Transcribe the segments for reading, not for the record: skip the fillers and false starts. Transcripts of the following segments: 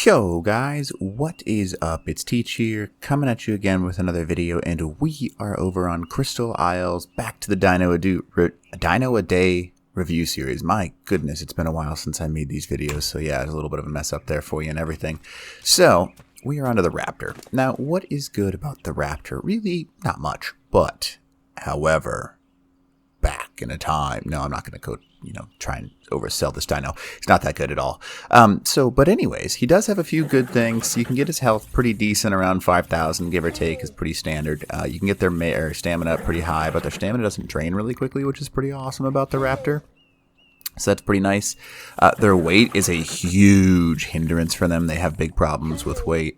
Yo guys, what is up? It's Teach here, coming at you again with another video, and we are over on Crystal Isles, back to the Dino a Day review series. My goodness, it's been a while since I made these videos, so yeah, there's a little bit of a mess up there for you and everything. So, we are onto the Raptor. Now, what is good about the Raptor? Really, not much, but, however, back in a time, no, I'm not going to go, try and oversell this dino. He's not that good at all. But anyways, he does have a few good things. You can get his health pretty decent, around 5,000, give or take, is pretty standard. You can get their stamina up pretty high, but their stamina doesn't drain really quickly, which is pretty awesome about the Raptor. So that's pretty nice. Their weight is a huge hindrance for them. They have big problems with weight.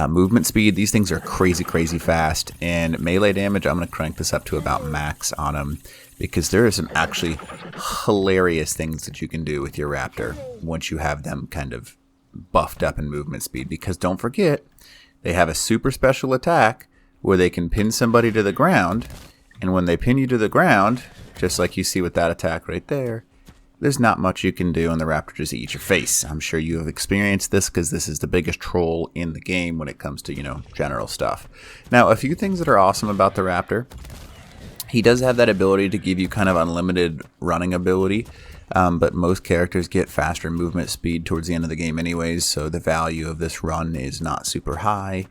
Movement speed, these things are crazy fast, and melee damage, I'm going to crank this up to about max on them, because there are some actually hilarious things that you can do with your Raptor once you have them kind of buffed up in movement speed, because don't forget, they have a super special attack where they can pin somebody to the ground, and when they pin you to the ground, just like you see with that attack right there, there's not much you can do, and the Raptor just eats your face. I'm sure you have experienced this, because this is the biggest troll in the game when it comes to, general stuff. Now, a few things that are awesome about the Raptor. He does have that ability to give you kind of unlimited running ability, but most characters get faster movement speed towards the end of the game anyways, so the value of this run is not super high.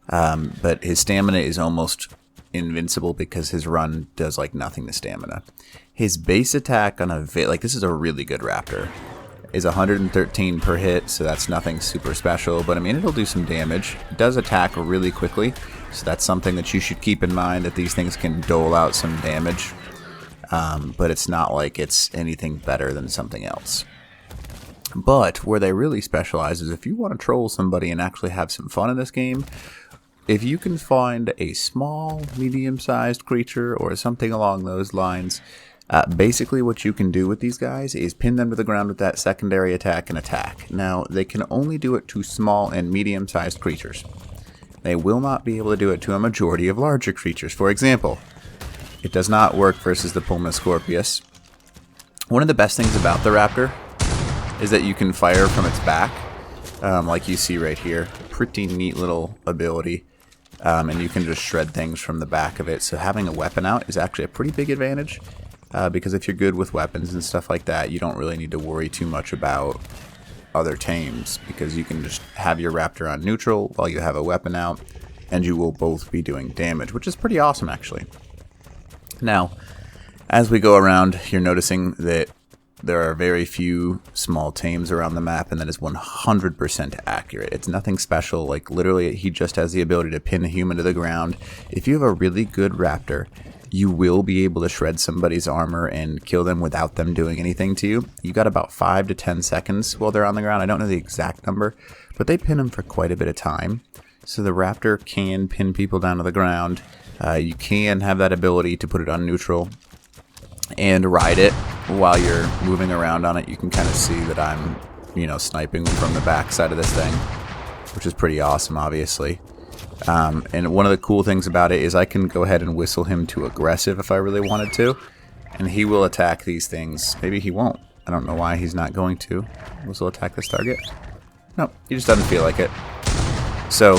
But his stamina is almost invincible because his run does like nothing to stamina. His base attack on this is a really good Raptor, is 113 per hit, so that's nothing super special, but I mean, it'll do some damage. It does attack really quickly, so that's something that you should keep in mind, that these things can dole out some damage, but it's not like it's anything better than something else. But where they really specialize is if you want to troll somebody and actually have some fun in this game, if you can find a small, medium-sized creature or something along those lines, basically what you can do with these guys is pin them to the ground with that secondary attack and attack. Now, they can only do it to small and medium-sized creatures. They will not be able to do it to a majority of larger creatures. For example, it does not work versus the Pulma. One of the best things about the Raptor is that you can fire from its back, like you see right here. Pretty neat little ability. And you can just shred things from the back of it. So having a weapon out is actually a pretty big advantage, because if you're good with weapons and stuff like that, you don't really need to worry too much about other tames, because you can just have your Raptor on neutral while you have a weapon out, and you will both be doing damage, which is pretty awesome actually. Now, as we go around, you're noticing that there are very few small tames around the map, and that is 100% accurate. It's nothing special. Like, literally, he just has the ability to pin a human to the ground. If you have a really good Raptor, you will be able to shred somebody's armor and kill them without them doing anything to you. You got about 5 to 10 seconds while they're on the ground. I don't know the exact number, but they pin them for quite a bit of time. So the Raptor can pin people down to the ground. You can have that ability to put it on neutral and ride it while you're moving around on it. You can kind of see that I'm, sniping from the back side of this thing, which is pretty awesome, obviously. And one of the cool things about it is I can go ahead and whistle him to aggressive if I really wanted to, and he will attack these things. Maybe he won't. I don't know why he's not going to. Whistle attack this target? No, he just doesn't feel like it. So,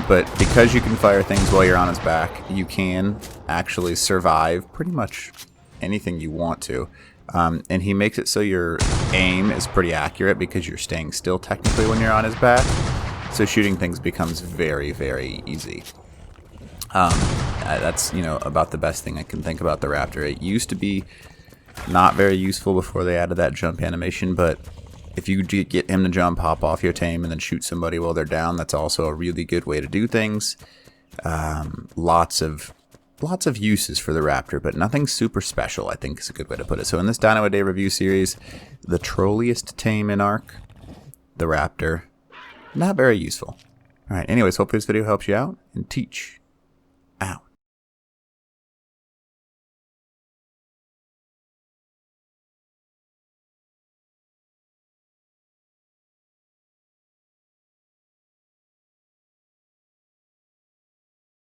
but because you can fire things while you're on his back, you can actually survive pretty much anything you want to. And he makes it so your aim is pretty accurate because you're staying still technically when you're on his back. So shooting things becomes very easy. That's, about the best thing I can think about the Raptor. It used to be not very useful before they added that jump animation, but if you get him to jump, hop off your tame, and then shoot somebody while they're down, that's also a really good way to do things. Lots of uses for the Raptor, but nothing super special, I think is a good way to put it. So in this Dino a Day review series, the trolliest tame in Ark, the Raptor. Not very useful. Alright, anyways, hopefully this video helps you out, and Teach out.